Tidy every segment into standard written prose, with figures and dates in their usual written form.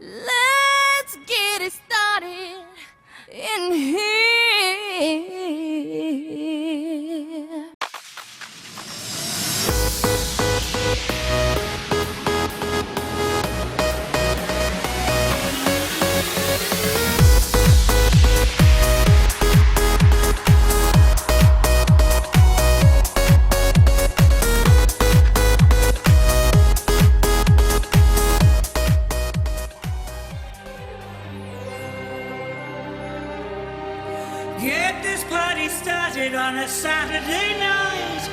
Let's get it started in here. Get this party started on a Saturday night.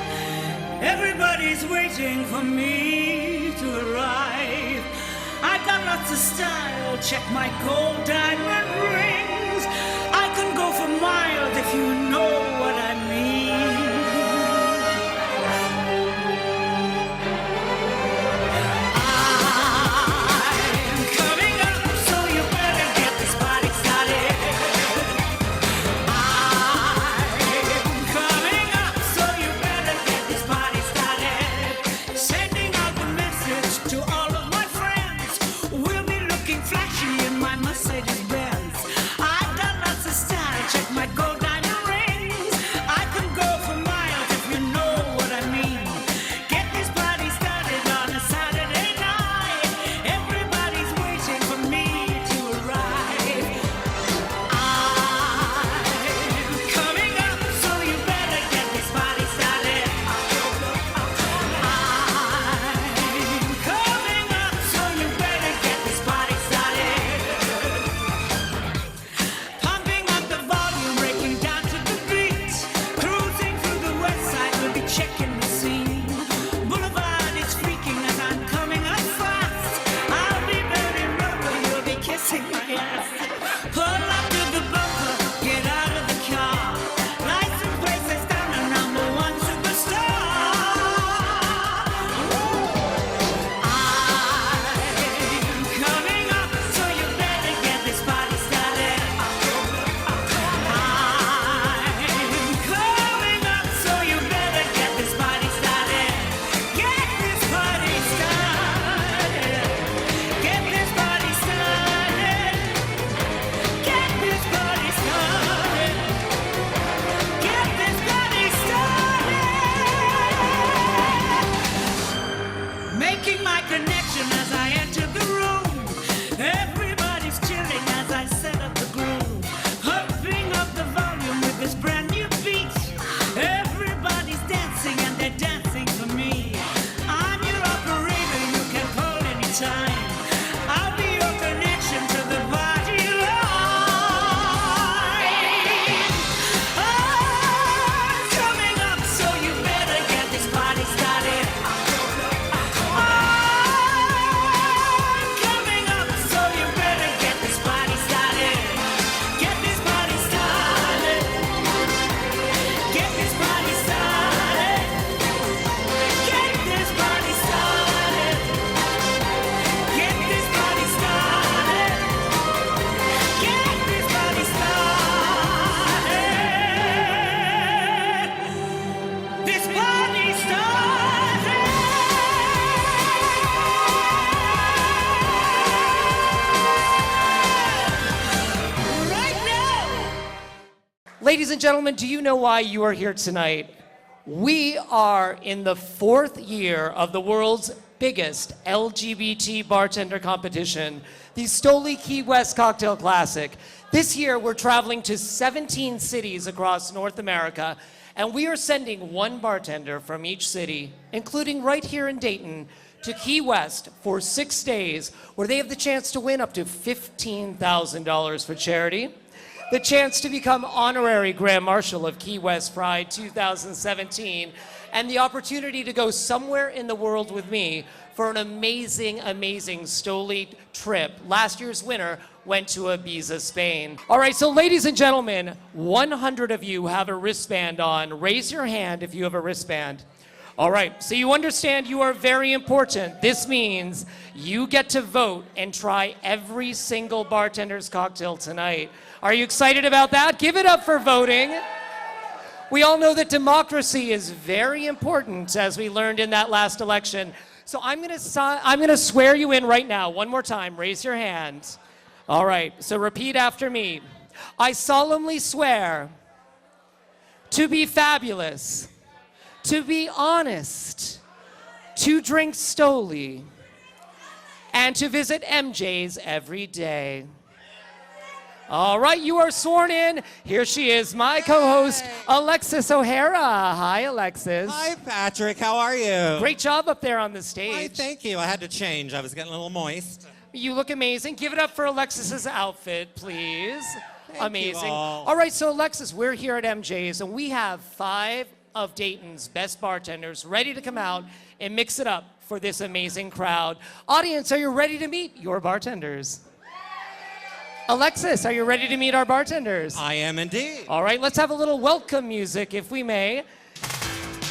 Everybody's waiting for me to arrive. I got lots of style, check my gold diamond rings. I can go for miles if you know what I mean. I'm coming up, so you better get this party started. Making my connection as I enter the room. Everybody's chilling as I set up the groove. Pumping up the volume with this brand new beat. Everybody's dancing and they're dancing for me. I'm your operator, you can call anytime. I'll be your connection to the body line. I'm coming up, so you better get this party started. Ladies and gentlemen, do you know why you are here tonight? We are in the 4th year of the world's biggest LGBT bartender competition, the Stoli Key West Cocktail Classic. This year, we're traveling to 17 cities across North America, and we are sending one bartender from each city, including right here in Dayton, to Key West for 6 days, where they have the chance to win up to $15,000 for charity, the chance to become honorary Grand Marshal of Key West Pride 2017, and the opportunity to go somewhere in the world with me for an amazing, amazing Stoli trip. Last year's winner went to Ibiza, Spain. All right, so ladies and gentlemen, 100 of you have a wristband on. Raise your hand if you have a wristband. All right, so you understand you are very important. This means you get to vote and try every single bartender's cocktail tonight. Are you excited about that? Give it up for voting. We all know that democracy is very important, as we learned in that last election. So I'm gonna swear you in right now. One more time. Raise your hand. All right. So repeat after me. I solemnly swear to be fabulous, to be honest, to drink Stoli, and to visit MJ's every day. All right, you are sworn in. Here she is, my co-host, Alexis O'Hara. Hi, Alexis. Hi, Patrick. How are you? Great job up there on the stage. Hi, thank you. I had to change. I was getting a little moist. You look amazing. Give it up for Alexis's outfit, please. Thank Amazing. you all. All right, so Alexis, we're here at MJ's, and we have 5 of Dayton's best bartenders ready to come out and mix it up for this amazing crowd. Audience, are you ready to meet your bartenders? Alexis, are you ready to meet our bartenders? I am indeed. All right, let's have a little welcome music, if we may.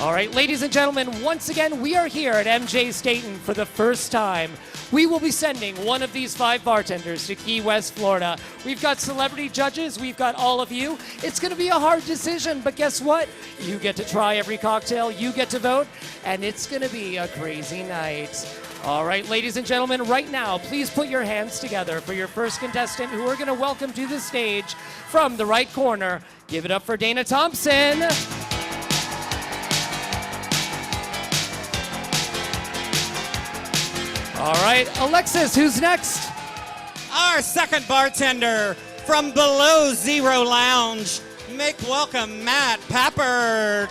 All right, ladies and gentlemen, once again, we are here at MJ's Dayton for the first time. We will be sending one of these 5 bartenders to Key West, Florida. We've got celebrity judges, we've got all of you. It's gonna be a hard decision, but guess what? You get to try every cocktail, you get to vote, and it's gonna be a crazy night. All right, ladies and gentlemen, right now, please put your hands together for your first contestant who we're gonna welcome to the stage from the right corner. Give it up for Dana Thompson. All right, Alexis, who's next? Our second bartender from Below Zero Lounge. Make welcome Matt Pappert.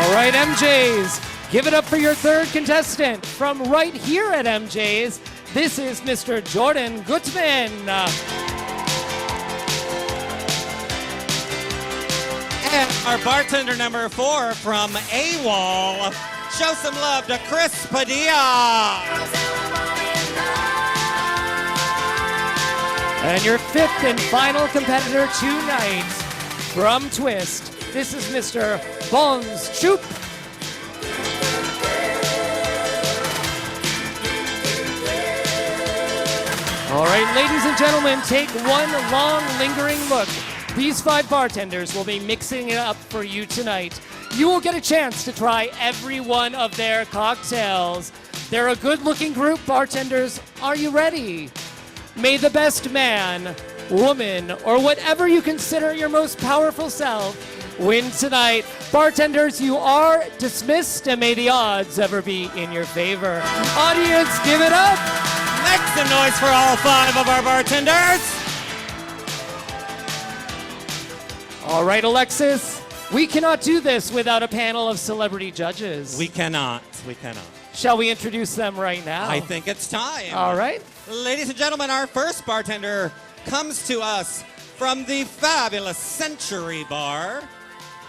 All right, MJ's, give it up for your third contestant from right here at MJ's. This is Mr. Jordan Gutman. And our bartender number 4 from AWOL. Show some love to Chris Padilla. And your 5th and final competitor tonight from Twist. This is Mr. Bones Choop. All right, ladies and gentlemen, take one long, lingering look. These 5 bartenders will be mixing it up for you tonight. You will get a chance to try every one of their cocktails. They're a good-looking group, bartenders. Are you ready? May the best man, woman, or whatever you consider your most powerful self win tonight. Bartenders, you are dismissed, and may the odds ever be in your favor. Audience, give it up. Make some noise for all 5 of our bartenders. All right, Alexis, we cannot do this without a panel of celebrity judges. We cannot. We cannot. Shall we introduce them right now? I think it's time. All right. Ladies and gentlemen, our first bartender comes to us from the fabulous Century Bar.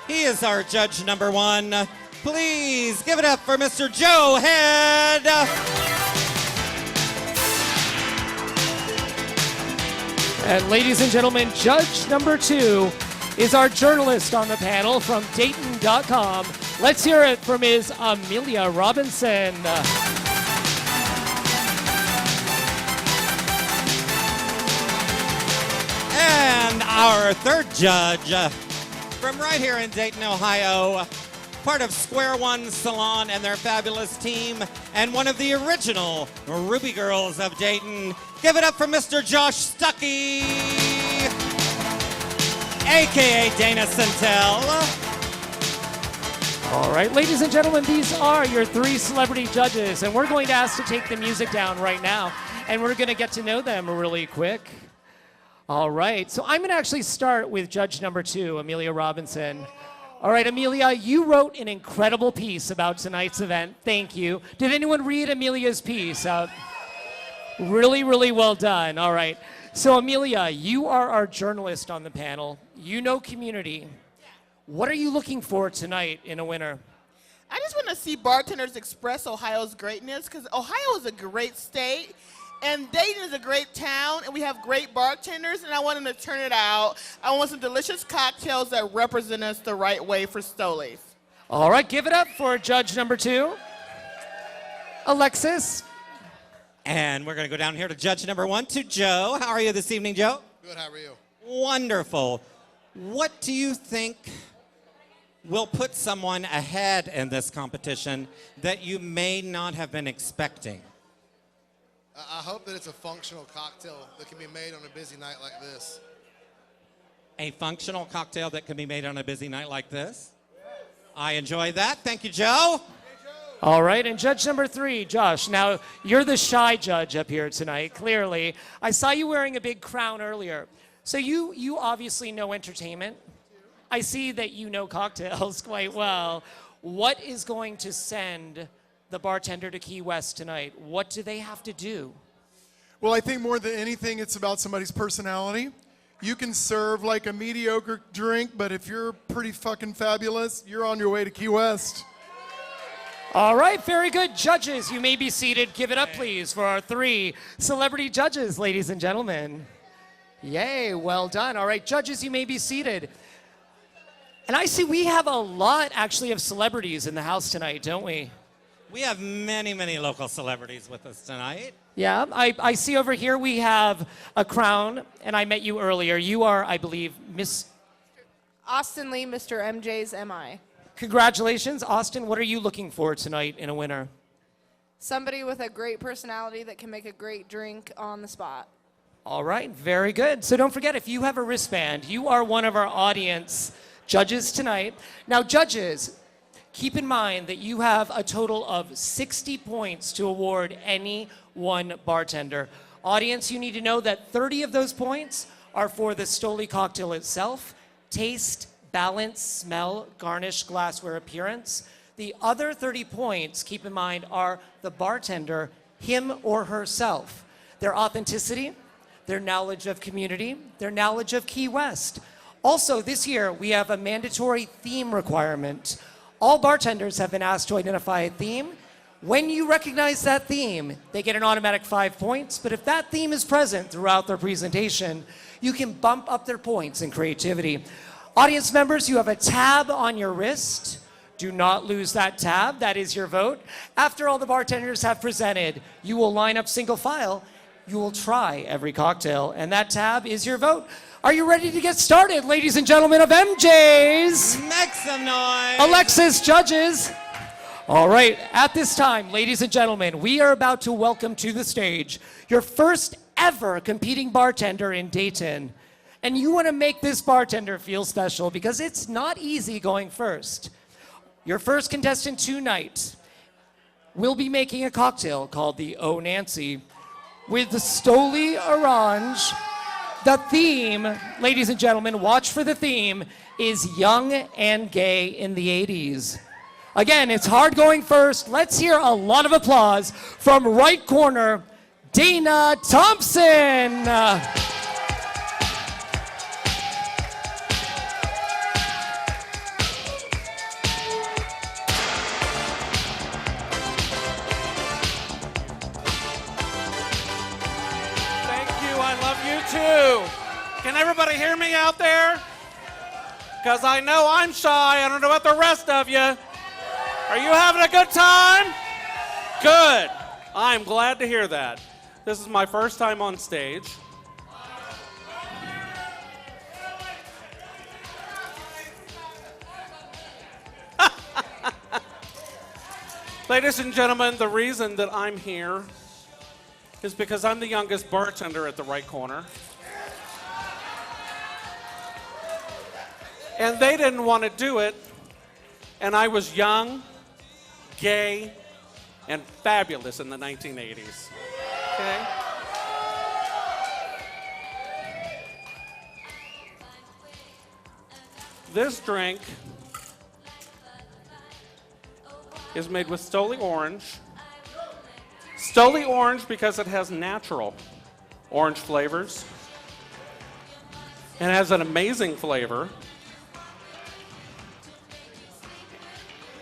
He is our judge number 1. Please give it up for Mr. Joe Head. And ladies and gentlemen, judge number 2 is our journalist on the panel from Dayton.com. Let's hear it for Ms. Amelia Robinson. And our third judge from right here in Dayton, Ohio, part of Square One Salon and their fabulous team, and one of the original Ruby Girls of Dayton. Give it up for Mr. Josh Stuckey, a.k.a. Dana Centel. All right, ladies and gentlemen, these are your 3 celebrity judges, and we're going to ask to take the music down right now, and we're going to get to know them really quick. All right, so I'm going to actually start with judge number 2, Amelia Robinson. All right, Amelia, you wrote an incredible piece about tonight's event. Thank you. Did anyone read Amelia's piece? Really, really well done. All right. So, Amelia, you are our journalist on the panel. You know community. What are you looking for tonight in a winner? I just want to see bartenders express Ohio's greatness, because Ohio is a great state, and Dayton is a great town, and we have great bartenders, and I want them to turn it out. I want some delicious cocktails that represent us the right way for Stoli's. All right, give it up for judge number 2, Alexis. And we're going to go down here to judge number 1, to Joe. How are you this evening, Joe? Good, how are you? Wonderful. What do you think will put someone ahead in this competition that you may not have been expecting? I hope that it's a functional cocktail that can be made on a busy night like this. A functional cocktail that can be made on a busy night like this? I enjoy that. Thank you, Joe. All right, and judge number 3, Josh. Now, you're the shy judge up here tonight, clearly. I saw you wearing a big crown earlier. So you obviously know entertainment. I see that you know cocktails quite well. What is going to send the bartender to Key West tonight? What do they have to do? Well, I think more than anything, it's about somebody's personality. You can serve like a mediocre drink, but if you're pretty fucking fabulous, you're on your way to Key West. All right, very good. Judges, you may be seated. Give it up, please, for our 3 celebrity judges, ladies and gentlemen. Yay, well done. All right, judges, you may be seated. And I see we have a lot, actually, of celebrities in the house tonight, don't we? We have many, many local celebrities with us tonight. Yeah, I see over here we have a crown, and I met you earlier. You are, I believe, Miss... Austin Lee, Mr. MJ's MI. Congratulations. Austin, what are you looking for tonight in a winner? Somebody with a great personality that can make a great drink on the spot. All right, very good. So don't forget, if you have a wristband, you are one of our audience judges tonight. Now, judges, keep in mind that you have a total of 60 points to award any one bartender. Audience, you need to know that 30 of those points are for the Stoli cocktail itself, taste, balance, smell, garnish, glassware, appearance. The other 30 points, keep in mind, are the bartender, him or herself. Their authenticity, their knowledge of community, their knowledge of Key West. Also, this year, we have a mandatory theme requirement. All bartenders have been asked to identify a theme. When you recognize that theme, they get an automatic 5 points, but if that theme is present throughout their presentation, you can bump up their points in creativity. Audience members, you have a tab on your wrist. Do not lose that tab. That is your vote. After all the bartenders have presented, you will line up single file. You will try every cocktail, and that tab is your vote. Are you ready to get started, ladies and gentlemen of MJ's? Make some noise. Alexis, judges. All right, at this time, ladies and gentlemen, we are about to welcome to the stage your first ever competing bartender in Dayton. And you want to make this bartender feel special because it's not easy going first. Your first contestant tonight will be making a cocktail called the Oh Nancy with the Stoli Orange. The theme, ladies and gentlemen, watch for the theme, is young and gay in the 80s. Again, it's hard going first. Let's hear a lot of applause from right corner, Dana Thompson. Too. Can everybody hear me out there? Because I know I'm shy. I don't know about the rest of you. Are you having a good time? Good. I'm glad to hear that. This is my first time on stage. Ladies and gentlemen, the reason that I'm here is because I'm the youngest bartender at the right corner. And they didn't want to do it, and I was young, gay, and fabulous in the 1980s. Okay? This drink is made with Stoli Orange. Stoli Orange because it has natural orange flavors and has an amazing flavor.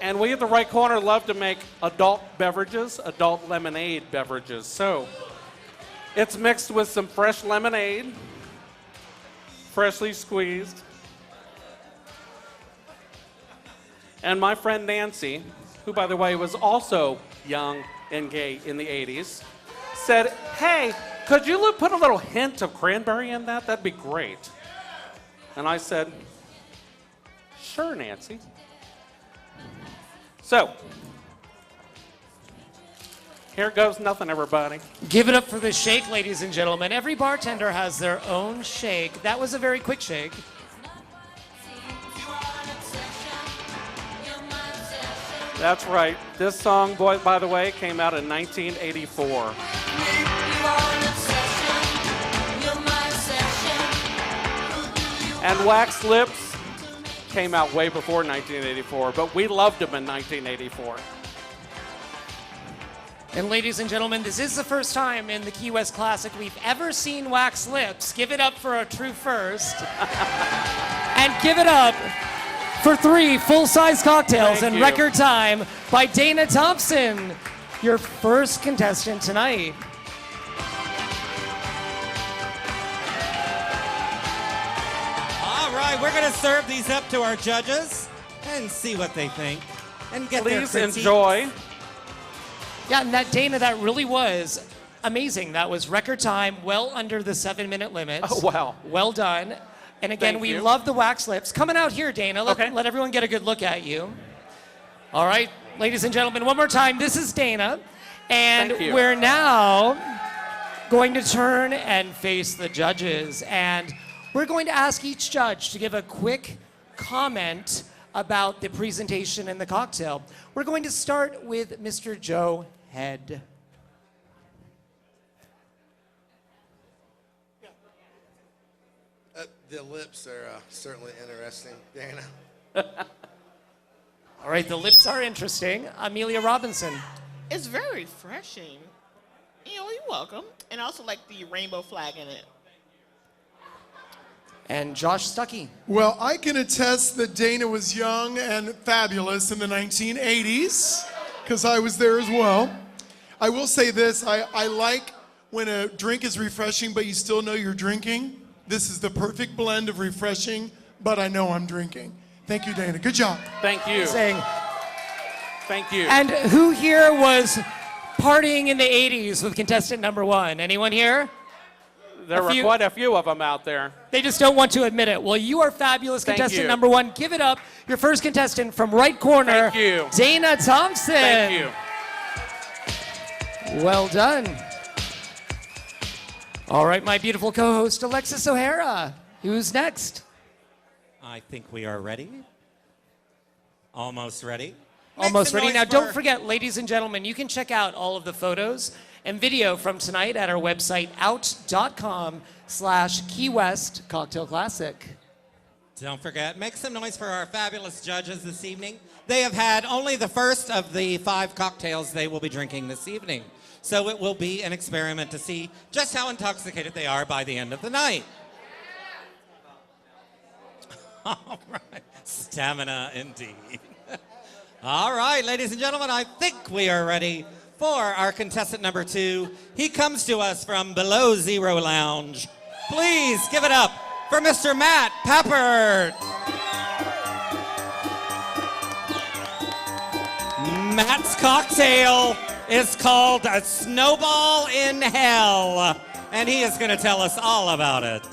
And we at the right corner love to make adult beverages, adult lemonade beverages. So it's mixed with some fresh lemonade, freshly squeezed. And my friend Nancy, who by the way was also young and gay in the 80s, said, hey, could you put a little hint of cranberry in that? That'd be great. And I said, sure, Nancy. So, here goes nothing, everybody. Give it up for the shake, ladies and gentlemen. Every bartender has their own shake. That was a very quick shake. That's right. This song, boy, by the way, came out in 1984. And Wax Lips came out way before 1984, but we loved them in 1984. And ladies and gentlemen, this is the first time in the Key West Classic we've ever seen Wax Lips. Give it up for a true first. And give it up for 3 full-size cocktails Thank in you. record time by Dana Thompson, your first contestant tonight. All right, we're going to serve these up to our judges and see what they think and get their Please critique. enjoy. Yeah, and that, Dana, that really was amazing. That was record time, well under the 7-minute limit. Oh, wow. Well done. And again, Thank we you. love the Wax Lips. Coming out here, Dana. Okay. Let everyone get a good look at you. All right, ladies and gentlemen, one more time. This is Dana. And Thank you. we're now going to turn and face the judges. And we're going to ask each judge to give a quick comment about the presentation and the cocktail. We're going to start with Mr. Joe Head. The lips are certainly interesting, Dana. All right, the lips are interesting. Amelia Robinson. It's very refreshing. You're welcome. And I also like the rainbow flag in it. And Josh Stuckey. Well, I can attest that Dana was young and fabulous in the 1980s, because I was there as well. I will say this, I like when a drink is refreshing, but you still know you're drinking. This is the perfect blend of refreshing, but I know I'm drinking. Thank you, Dana. Good job. Thank you. Saying, Thank you. and who here was partying in the 80s with contestant number 1? Anyone here? There were few- quite a few of them out there. They just don't want to admit it. Well, you are fabulous, Thank contestant you. number 1. Give it up. Your first contestant from right corner, Thank you. Dana Thompson. Thank you. Well done. All right, my beautiful co-host, Alexis O'Hara. Who's next? I think we are ready. Almost ready. Almost Make some ready. Now, noise don't for- forget, ladies and gentlemen, you can check out all of the photos and video from tonight at our website, out.com/Key West Cocktail Classic. Don't forget, make some noise for our fabulous judges this evening. They have had only the first of the 5 cocktails they will be drinking this evening. So it will be an experiment to see just how intoxicated they are by the end of the night. All right, stamina indeed. All right, ladies and gentlemen, I think we are ready for our contestant number 2. He comes to us from Below Zero Lounge. Please give it up for Mr. Matt Peppert. Matt's cocktail is called a Snowball in Hell, and he is going to tell us all about it.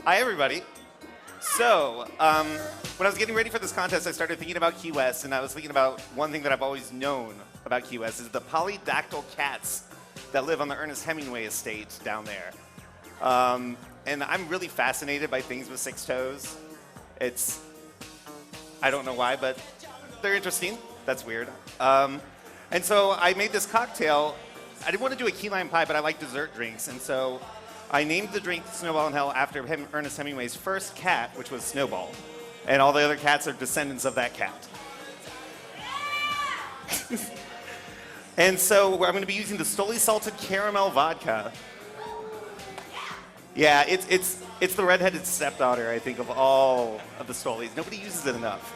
Hi, everybody. So, when I was getting ready for this contest, I started thinking about Key West, and I was thinking about one thing that I've always known about Key West is the polydactyl cats that live on the Ernest Hemingway estate down there. And I'm really fascinated by things with 6 toes. I don't know why, but they're interesting. That's weird. And so I made this cocktail. I didn't want to do a key lime pie, but I like dessert drinks, and so I named the drink Snowball in Hell after Ernest Hemingway's first cat, which was Snowball. And all the other cats are descendants of that cat. And so I'm going to be using the Stoli salted caramel vodka. Yeah, it's the redheaded stepdaughter, I think, of all of the Stolis. Nobody uses it enough.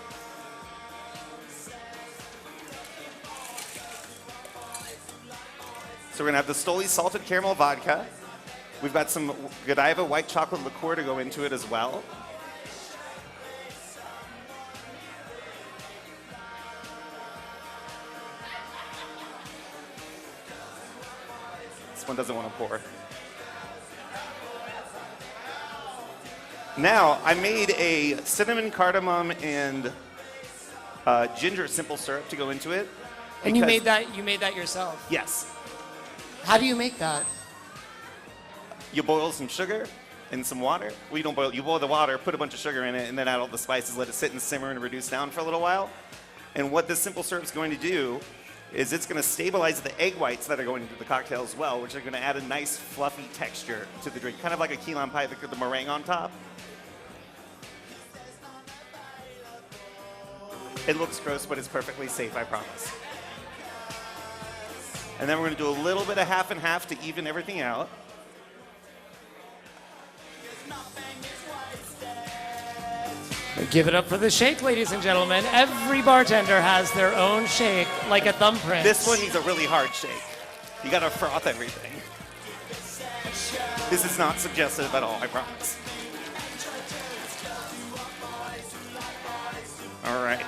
So we're going to have the Stoli salted caramel vodka. We've got some Godiva white chocolate liqueur to go into it as well. This one doesn't want to pour. Now, I made a cinnamon, cardamom, and ginger simple syrup to go into it. And you because- made that yourself. Yes. How do you make that? You boil some sugar and some water. Well, you don't boil. You boil the water, put a bunch of sugar in it, and then add all the spices. Let it sit and simmer and reduce down for a little while. And what this simple syrup is going to do is it's going to stabilize the egg whites that are going into the cocktail as well, which are going to add a nice fluffy texture to the drink, kind of like a key lime pie with the meringue on top. It looks gross, but it's perfectly safe, I promise. And then we're going to do a little bit of half and half to even everything out. Give it up for the shake, ladies and gentlemen. Every bartender has their own shake, like a thumbprint. This one needs a really hard shake. You got to froth everything. This is not suggestive at all, I promise. All right.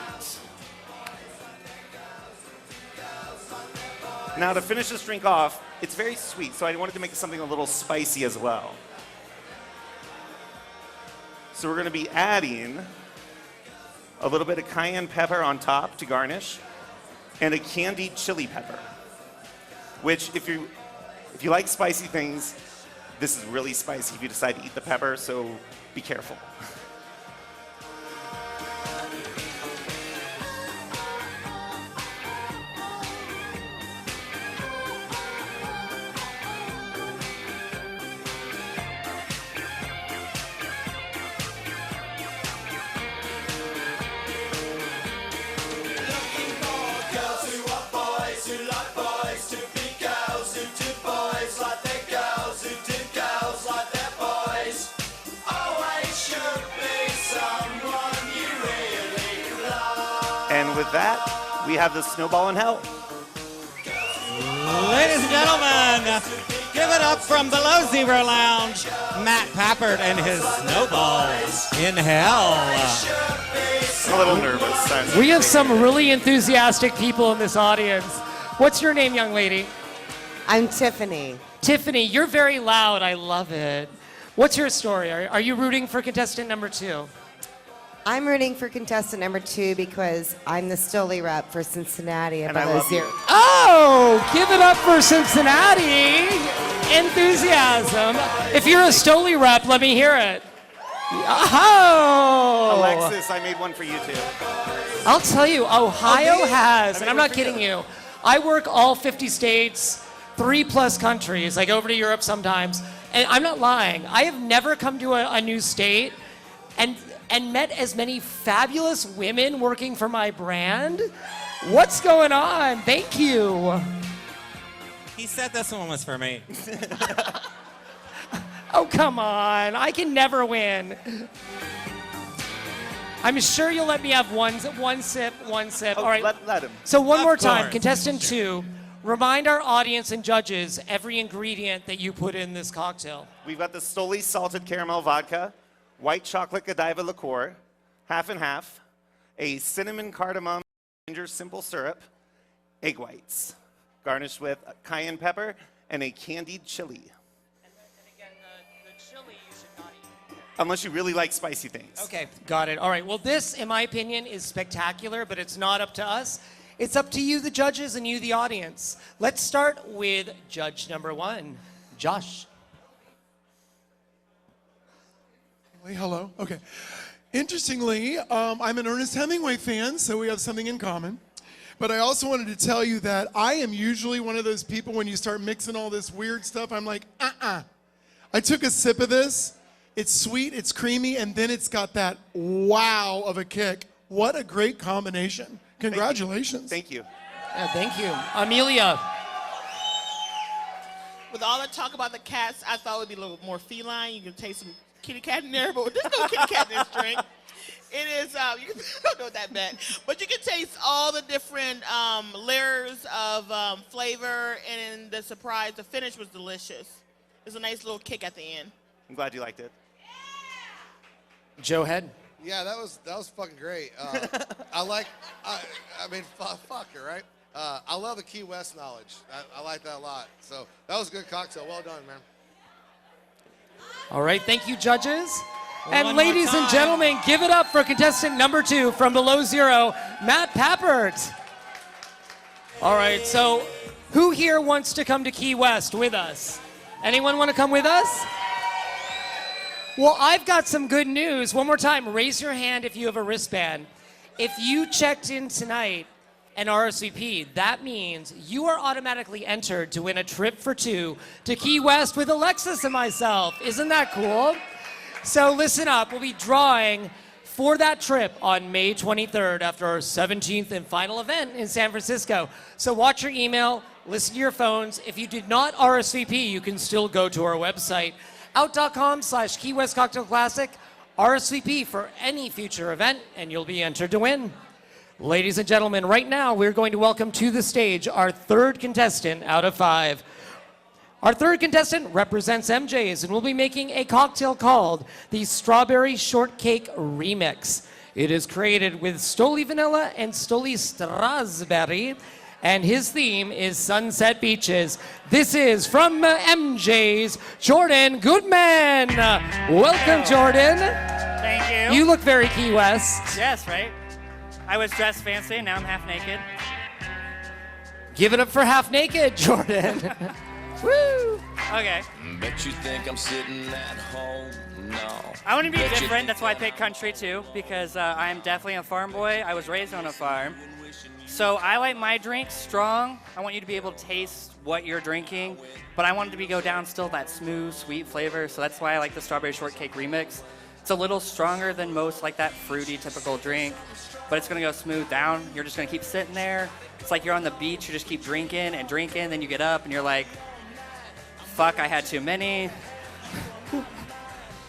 Now to finish this drink off, it's very sweet, so I wanted to make something a little spicy as well. So we're going to be adding a little bit of cayenne pepper on top to garnish, and a candied chili pepper. Which, if you like spicy things, this is really spicy if you decide to eat the pepper, so be careful. And with that, we have the snowball in hell. Ladies and gentlemen, give it up from Below Zero Lounge, Matt Pappert and his snowballs in hell. I'm a little nervous. We have some really enthusiastic people in this audience. What's your name, young lady? I'm Tiffany. Tiffany, you're very loud. I love it. What's your story? Are you rooting for contestant number 2? I'm rooting for contestant number 2 because I'm the Stoli rep for Cincinnati at And I Below love you. Zero. Oh, give it up for Cincinnati. Enthusiasm. If you're a Stoli rep, let me hear it. Oh. Alexis, I made one for you too. I'll tell you, Ohio has, I and I'm made one not for kidding you. I work all 50 states, 3+ countries. I go over to Europe sometimes, and I'm not lying. I have never come to a new state and met as many fabulous women working for my brand. What's going on? Thank you. He said this one was for me. Oh, come on. I can never win. I'm sure you'll let me have one sip. Oh, All right. let him. So one Of more time, course. contestant 2, remind our audience and judges every ingredient that you put in this cocktail. We've got the Stoli salted caramel vodka, white chocolate Godiva liqueur, half and half, a cinnamon cardamom ginger simple syrup, egg whites, garnished with cayenne pepper and a candied chili. And again, the chili you should not eat. Unless you really like spicy things. Okay, got it. All right. Well, this, in my opinion, is spectacular, but it's not up to us. It's up to you, the judges, and you, the audience. Let's start with judge number 1, Josh. Hello. Okay. Interestingly, I'm an Ernest Hemingway fan, so we have something in common. But I also wanted to tell you that I am usually one of those people when you start mixing all this weird stuff, I'm like, I took a sip of this. It's sweet, it's creamy, and then it's got that wow of a kick. What a great combination. Congratulations. Thank you. Yeah, thank you. Amelia. With all the talk about the cats, I thought it would be a little more feline. You can taste some kitty cat in there, but there's no kitty cat in this drink. It is, you can, I don't know what that meant, but you can taste all the different layers of flavor, and the surprise, the finish was delicious. There's a nice little kick at the end. I'm glad you liked it. Joe Head. Yeah, that was fucking great. I mean, fuck it, right? I love the Key West knowledge. I like that a lot. So that was a good cocktail. Well done, man. All right, thank you, judges. And One more ladies and time. gentlemen, give it up for contestant number 2 from Below Zero, Matt Pappert. All right, so who here wants to come to Key West with us? Anyone want to come with us? Well, I've got some good news. One more time, raise your hand if you have a wristband. If you checked in tonight and RSVP, that means you are automatically entered to win a trip for 2 to Key West with Alexis and myself. Isn't that cool? So listen up, we'll be drawing for that trip on May 23rd after our 17th and final event in San Francisco. So watch your email, listen to your phones. If you did not RSVP, you can still go to our website, out.com/Key West Cocktail Classic, RSVP for any future event, and you'll be entered to win. Ladies and gentlemen, right now we're going to welcome to the stage our 3rd contestant out of 5. Our 3rd contestant represents MJ's and will be making a cocktail called the Strawberry Shortcake Remix. It is created with Stoli Vanilla and Stoli Strasberry, and his theme is Sunset Beaches. This is from MJ's, Jordan Goodman. Welcome, Jordan. Thank you. You look very Key West. Yes, right? I was dressed fancy, and now I'm half naked. Give it up for Half Naked, Jordan. Woo! Okay. Bet you think I'm sitting at home? No. I want to be Bet you different. think That's why I picked country, too, because I am definitely a farm boy. I was raised on a farm. So I like my drinks strong. I want you to be able to taste what you're drinking, but I want it to go down still that smooth, sweet flavor. So that's why I like the Strawberry Shortcake Remix. It's a little stronger than most, like that fruity typical drink, but it's gonna go smooth down. You're just gonna keep sitting there. It's like you're on the beach, you just keep drinking and drinking, then you get up and you're like, fuck, I had too many.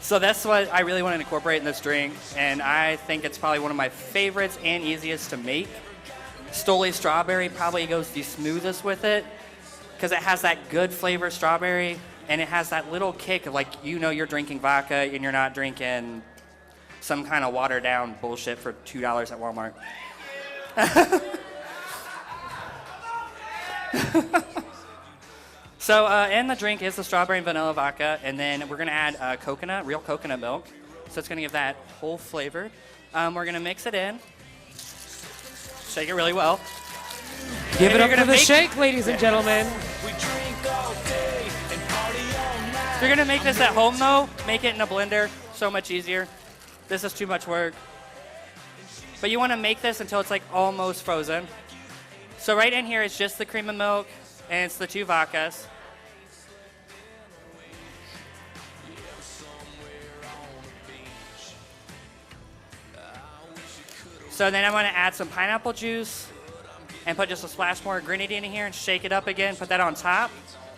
So that's what I really want to incorporate in this drink, and I think it's probably one of my favorites and easiest to make. Stoli Strawberry probably goes the smoothest with it, because it has that good flavor strawberry, and it has that little kick of, like, you know you're drinking vodka and you're not drinking some kind of watered down bullshit for $2 at Walmart. So in the drink is the strawberry and vanilla vodka, and then we're gonna add coconut, real coconut milk. So it's gonna give that whole flavor. We're gonna mix it in, shake it really well. Give And it up you're for gonna the make- shake, ladies and gentlemen. If you're gonna make this at home though, make it in a blender, so much easier. This is too much work. But you wanna make this until it's like almost frozen. So right in here is just the cream of milk, and it's the 2 vodkas. So then I'm gonna add some pineapple juice and put just a splash more grenadine in here and shake it up again, put that on top.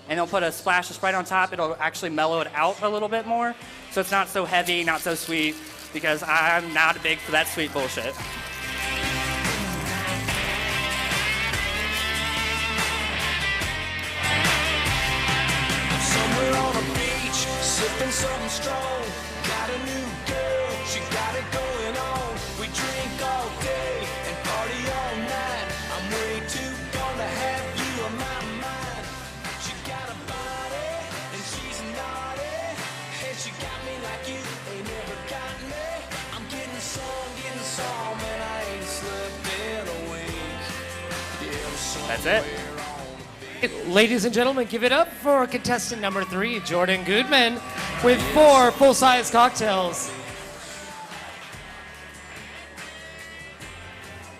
And then put a splash of Sprite on top. It'll actually mellow it out a little bit more. So it's not so heavy, not so sweet, because I'm not big for that sweet bullshit. Somewhere on a beach, sipping something strong. Got a new girl, she got it going on. We drink all day and party all night. I'm way too gone to have you on my mind. She got a body and she's naughty, and she got me like you ain't never got me. I'm getting some, and I ain't slept in a week. Yeah, That's it. Ladies and gentlemen, give it up for contestant number 3, Jordan Goodman, with 4 full-size cocktails.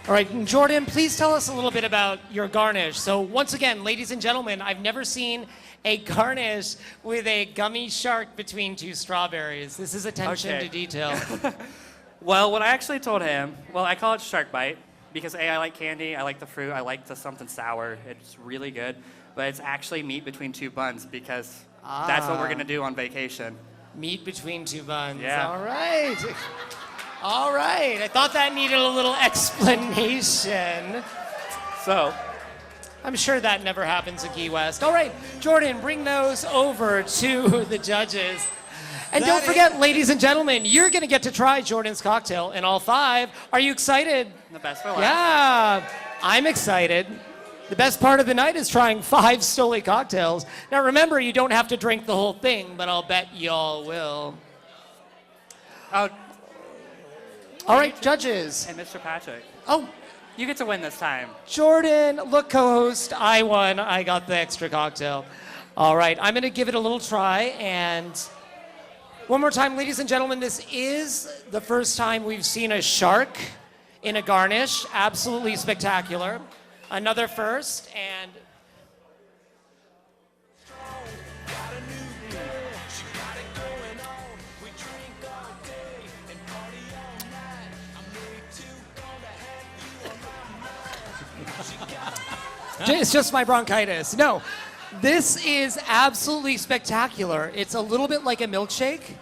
All right, and Jordan, please tell us a little bit about your garnish. So once again, ladies and gentlemen, I've never seen a garnish with a gummy shark between 2 strawberries. This is attention Okay. to detail. Well, what I actually told him, well, I call it shark bite because A, I like candy, I like the fruit, I like the something sour. It's really good, but it's actually meat between 2 buns because that's what we're gonna do on vacation. Meat between 2 buns. Yeah. All right. All right. I thought that needed a little explanation. So, I'm sure that never happens in Key West. All right, Jordan, bring those over to the judges. And don't forget, ladies and gentlemen, you're going to get to try Jordan's cocktail in all 5. Are you excited? the best for last. Yeah, I'm excited. The best part of the night is trying 5 Stoli cocktails. Now remember, you don't have to drink the whole thing, but I'll bet y'all will. Oh, All right, judges. and Mr. Patrick, Oh, you get to win this time. Jordan, look, co-host, I won. I got the extra cocktail. All right, I'm going to give it a little try. And one more time, ladies and gentlemen, this is the first time we've seen a shark in a garnish. Absolutely spectacular. Another first, and it's just my bronchitis. No, this is absolutely spectacular. It's a little bit like a milkshake,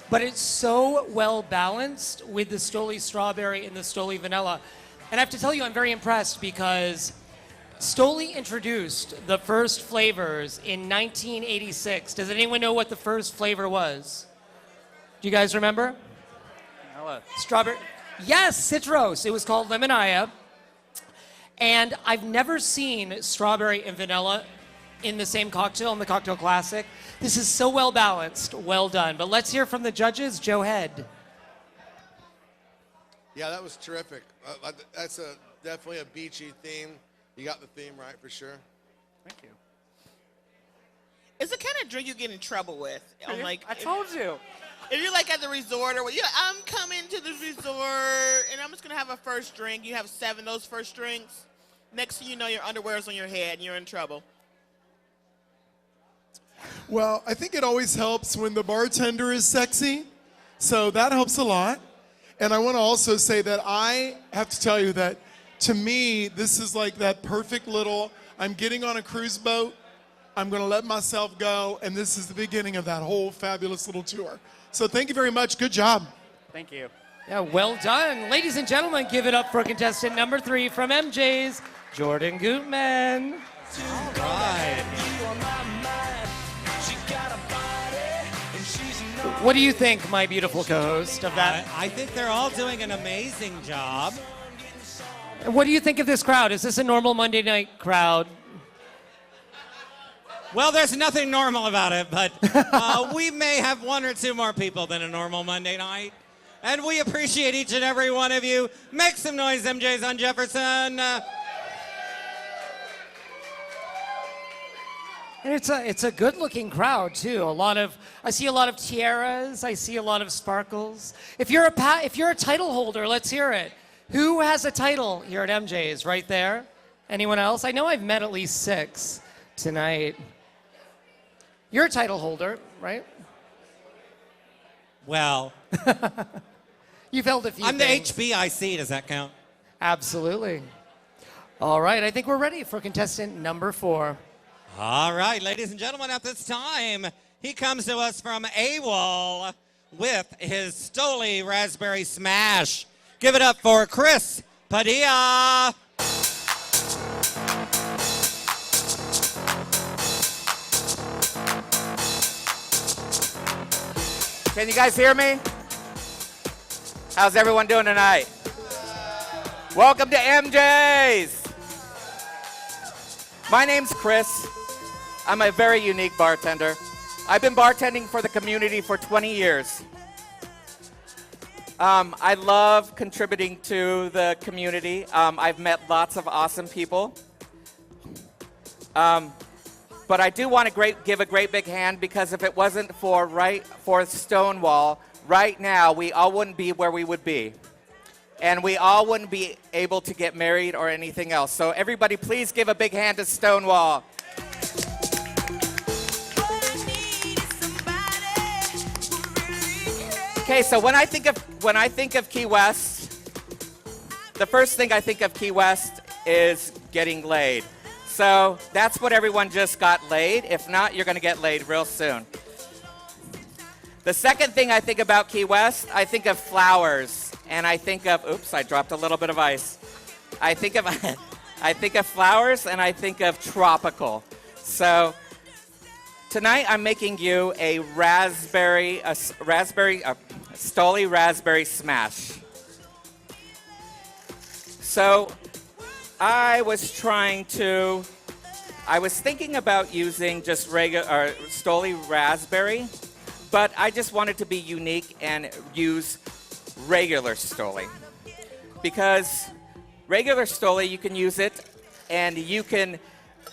but it's so well balanced with the Stoli strawberry and the Stoli vanilla. And I have to tell you, I'm very impressed because Stoli introduced the first flavors in 1986. Does anyone know what the first flavor was? Do you guys remember? Hello. Strawberry. Yes, citrus. It was called Lemonaya. And I've never seen strawberry and vanilla in the same cocktail in the Cocktail Classic. This is so well balanced. Well done. But let's hear from the judges. Joe Head. Yeah, that was terrific. That's definitely a beachy theme. You got the theme right for sure. Thank you. It's the kind of drink you get in trouble with. I'm like, I told you. if you're like at the resort or yeah, I'm coming to this resort and I'm just gonna have a first drink. You have 7 those first drinks. Next thing you know, your underwear's on your head and you're in trouble. Well, I think it always helps when the bartender is sexy, so that helps a lot. And I want to also say that I have to tell you that to me, this is like that perfect little, I'm getting on a cruise boat, I'm going to let myself go, and this is the beginning of that whole fabulous little tour. So thank you very much. Good job. Thank you. Yeah, well done. Ladies and gentlemen, give it up for contestant number 3 from MJ's, Jordan Gutman. All right. What do you think, my beautiful co-host, of that? I think they're all doing an amazing job. What do you think of this crowd? Is this a normal Monday night crowd? Well, there's nothing normal about it, but we may have 1 or 2 more people than a normal Monday night. And we appreciate each and every one of you. Make some noise, MJ's on Jefferson. And it's a good-looking crowd too. I see a lot of tiaras. I see a lot of sparkles. If you're a title holder, let's hear it. Who has a title here at MJ's? Right there. Anyone else? I know I've met at least 6 tonight. You're a title holder, right? Well, You've held a few. I'm the things. HBIC. Does that count? Absolutely. All right. I think we're ready for contestant number 4. All right, ladies and gentlemen, at this time, he comes to us from AWOL with his Stoli Raspberry Smash. Give it up for Chris Padilla. Can you guys hear me? How's everyone doing tonight? Welcome to MJ's. My name's Chris. I'm a very unique bartender. I've been bartending for the community for 20 years. I love contributing to the community. I've met lots of awesome people. But I do want to give a great big hand because if it wasn't for Stonewall, right now we all wouldn't be where we would be. And we all wouldn't be able to get married or anything else. So everybody please give a big hand to Stonewall. Okay, so when I think of Key West, the first thing I think of Key West is getting laid. So that's what everyone just got laid. If not, you're going to get laid real soon. The second thing I think about Key West, I think of flowers, and I think of oops, I dropped a little bit of ice. I think of flowers, and I think of tropical. So tonight I'm making you a Stoli Raspberry Smash. So I was thinking about using just regular Stoli Raspberry, but I just wanted to be unique and use regular Stoli. Because regular Stoli, you can use it and you can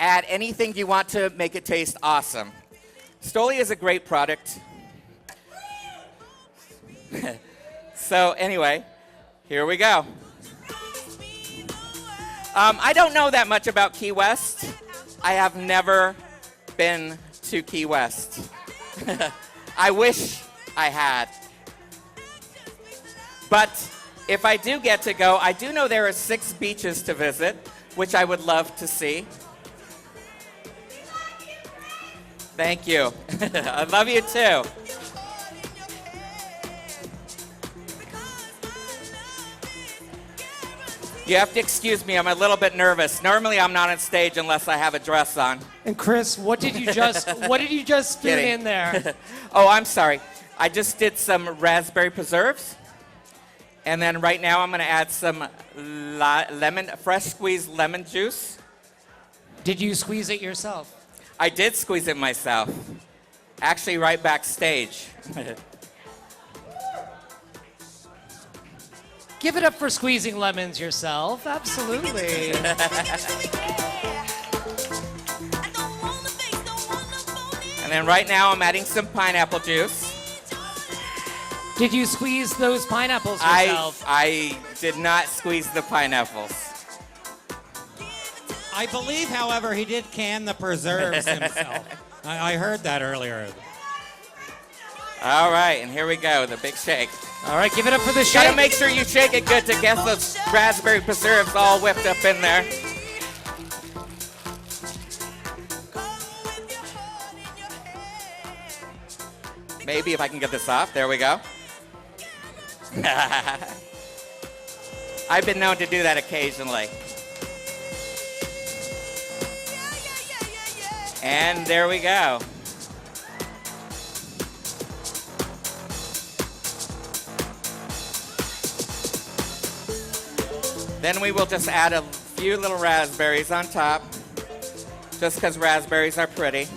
add anything you want to make it taste awesome. Stoli is a great product. So anyway, here we go. I don't know that much about Key West. I have never been to Key West. I wish I had. But if I do get to go, I do know there are 6 beaches to visit, which I would love to see. Thank you. I love you too. You have to excuse me, I'm a little bit nervous. Normally I'm not on stage unless I have a dress on. And Chris, what did you just spoon Kidding. in there? Oh, I'm sorry. I just did some raspberry preserves. And then right now I'm going to add some fresh squeezed lemon juice. Did you squeeze it yourself? I did squeeze it myself. Actually, right backstage. Give it up for squeezing lemons yourself. Absolutely. And then right now I'm adding some pineapple juice. Did you squeeze those pineapples yourself? I did not squeeze the pineapples. I believe, however, he did can the preserves himself. I heard that earlier. All right, and here we go, the big shake. All right, give it up for the shake. Gotta make sure you shake it good to get those raspberry preserves all whipped up in there. Maybe if I can get this off. There we go. I've been known to do that occasionally. And there we go. Then we will just add a few little raspberries on top, just because raspberries are pretty.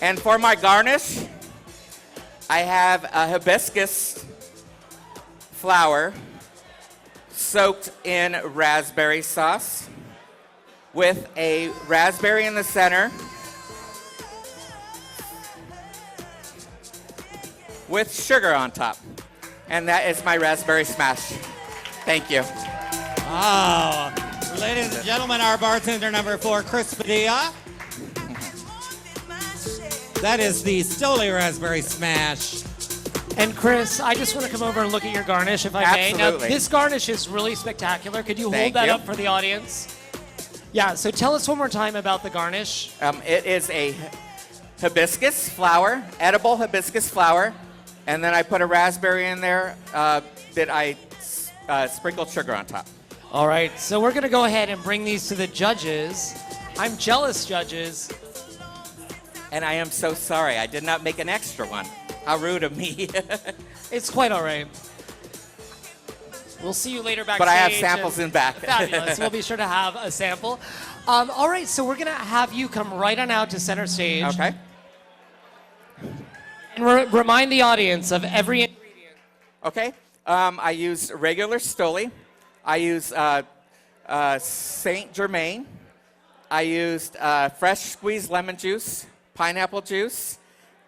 And for my garnish, I have a hibiscus flower soaked in raspberry sauce with a raspberry in the center with sugar on top. And that is my raspberry smash. Thank you. Oh, ladies and gentlemen, our bartender number 4, Chris Padilla. That is the Stoli Raspberry Smash. And Chris, I just want to come over and look at your garnish, if I may. Now, Absolutely. this garnish is really spectacular. Could you hold Thank that you. up for the audience? Yeah, so tell us one more time about the garnish. It is a hibiscus flower, edible hibiscus flower, and then I put a raspberry in there that I sprinkled sugar on top. All right, so we're going to go ahead and bring these to the judges. I'm jealous, judges. And I am so sorry. I did not make an extra one. How rude of me. It's quite all right. We'll see you later backstage. But I have samples in back. Fabulous. We'll be sure to have a sample. All right, so we're going to have you come right on out to center stage. Okay. And remind the audience of every ingredient. Okay. I use regular Stoli. I used Saint Germain. I used fresh squeezed lemon juice, pineapple juice,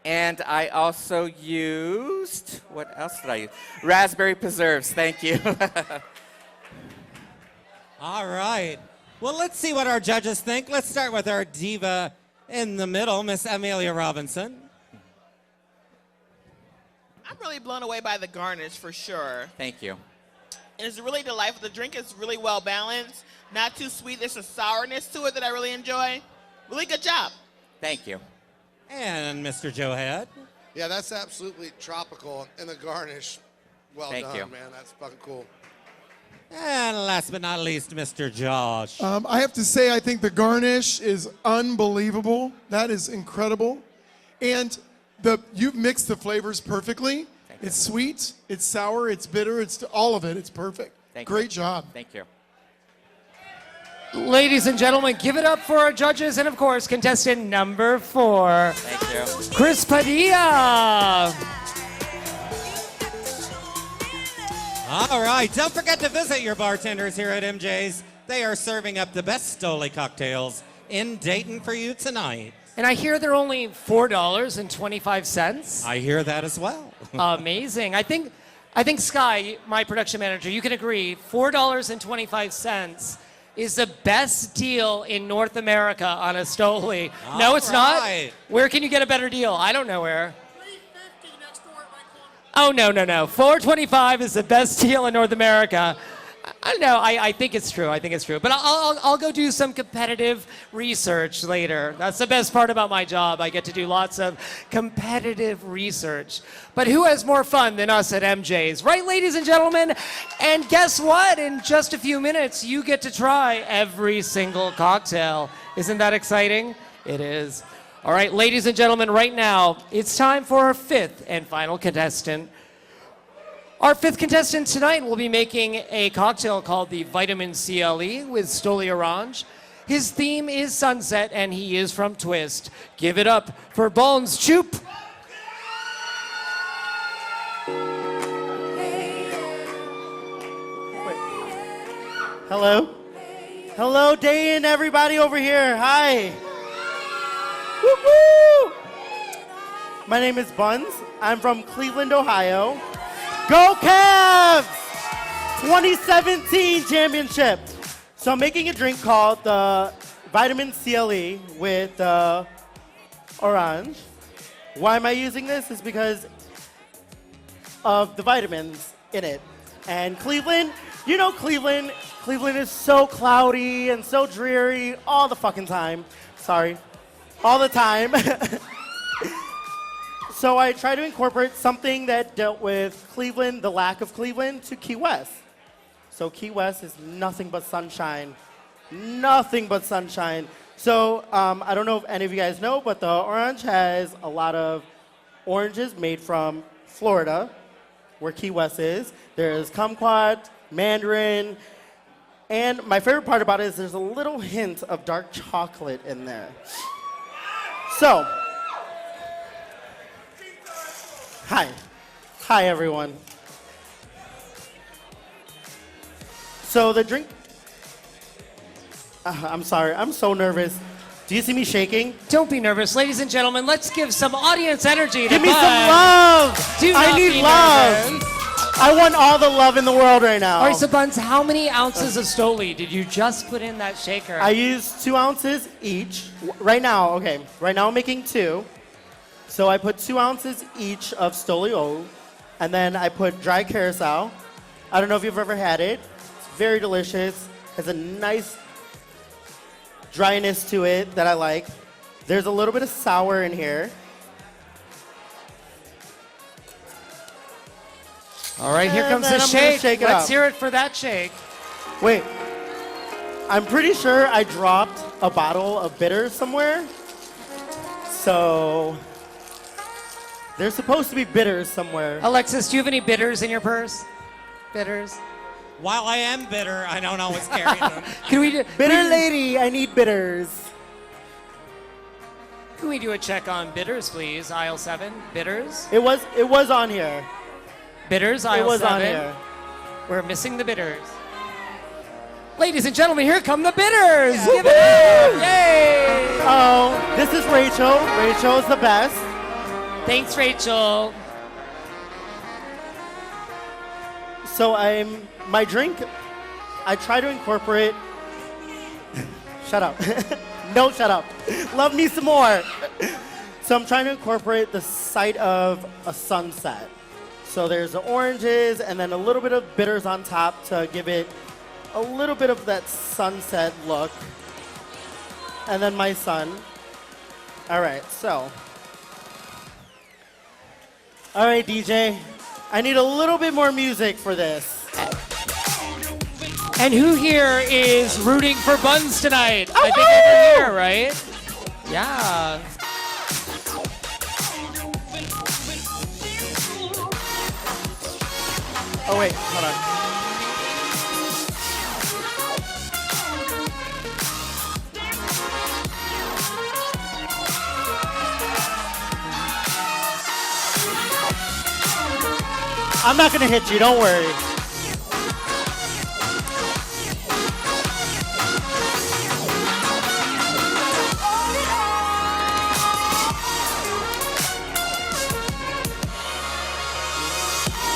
and I also used, what else did I use? Raspberry preserves. Thank you. All right. Well, let's see what our judges think. Let's start with our diva in the middle, Miss Amelia Robinson. I'm really blown away by the garnish for sure. Thank you. It's really delightful. The drink is really well balanced, not too sweet. There's a sourness to it that I really enjoy. Really good job. Thank you. And Mr. Joe Head. Yeah, that's absolutely tropical. And the garnish, well Thank done, you. man. That's fucking cool. And last but not least, Mr. Josh. I have to say, I think the garnish is unbelievable. That is incredible. And you've mixed the flavors perfectly. It's sweet, it's sour, it's bitter, it's all of it. It's perfect. Thank Great you. job. Thank you. Ladies and gentlemen, give it up for our judges and, of course, contestant number 4. Thank you. Chris Padilla. All right, don't forget to visit your bartenders here at MJ's. They are serving up the best Stoli cocktails in Dayton for you tonight. And I hear they're only $4.25. I hear that as well. Amazing. I think Sky, my production manager, you can agree, $4.25 is the best deal in North America on a Stoli. No, it's right. not. Where can you get a better deal? I don't know where. Oh, no. $4.25 is the best deal in North America. I don't know. I think it's true. But I'll go do some competitive research later. That's the best part about my job. I get to do lots of competitive research. But who has more fun than us at MJ's? Right, ladies and gentlemen? And guess what? In just a few minutes, you get to try every single cocktail. Isn't that exciting? It is. All right, ladies and gentlemen, right now, it's time for our 5th and final contestant. Our 5th contestant tonight will be making a cocktail called the Vitamin CLE with Stoli Orange. His theme is sunset, and he is from Twist. Give it up for Bones Choop. Hello? Hello, Dayton, everybody over here. Hi. Woo-hoo! My name is Buns. I'm from Cleveland, Ohio. Go Cavs! 2017 championship. So I'm making a drink called the Vitamin CLE with orange. Why am I using this? It's because of the vitamins in it. And Cleveland, you know Cleveland is so cloudy and so dreary all the fucking time. Sorry. All the time. So I try to incorporate something that dealt with Cleveland, the lack of Cleveland, to Key West. So Key West is nothing but sunshine. Nothing but sunshine. So I don't know if any of you guys know, but the orange has a lot of oranges made from Florida, where Key West is. There's kumquat, mandarin, and my favorite part about it is there's a little hint of dark chocolate in there. So, hi everyone. So the drink, I'm sorry, I'm so nervous. Do you see me shaking? Don't be nervous. Ladies and gentlemen, let's give some audience energy to Give me Bud. some love. Do I not need be love. nervous. I want all the love in the world right now. All right, so Buns, how many ounces of Stoli did you just put in that shaker? I used 2 ounces each. Right now I'm making 2. So I put 2 ounces each of Stoli O, and then I put dry carousel. I don't know if you've ever had it. It's very delicious. Has a nice dryness to it that I like. There's a little bit of sour in here. All right, here comes And the then I'm gonna shake. shake it Let's up. hear it for that shake. Wait, I'm pretty sure I dropped a bottle of bitters somewhere. So there's supposed to be bitters somewhere. Alexis, do you have any bitters in your purse? Bitters? While I am bitter, I don't always carry them. Can we do, Bitter lady, I need bitters. Can we do a check on bitters, please? Aisle 7, bitters. It was on here. Bitters, aisle It was 7. on here. We're missing the bitters. Ladies and gentlemen, here come the bitters. Give it up. Yay. Oh, this is Rachel. Rachel is the best. Thanks, Rachel. So my drink, I try to incorporate, shut up. No, shut up. Love me some more. So I'm trying to incorporate the sight of a sunset. So there's the oranges and then a little bit of bitters on top to give it a little bit of that sunset look. And then my sun. All right, so. All right, DJ. I need a little bit more music for this. And who here is rooting for Buns tonight? I think over here, right? Yeah. Oh, wait, hold on. I'm not gonna hit you, don't worry.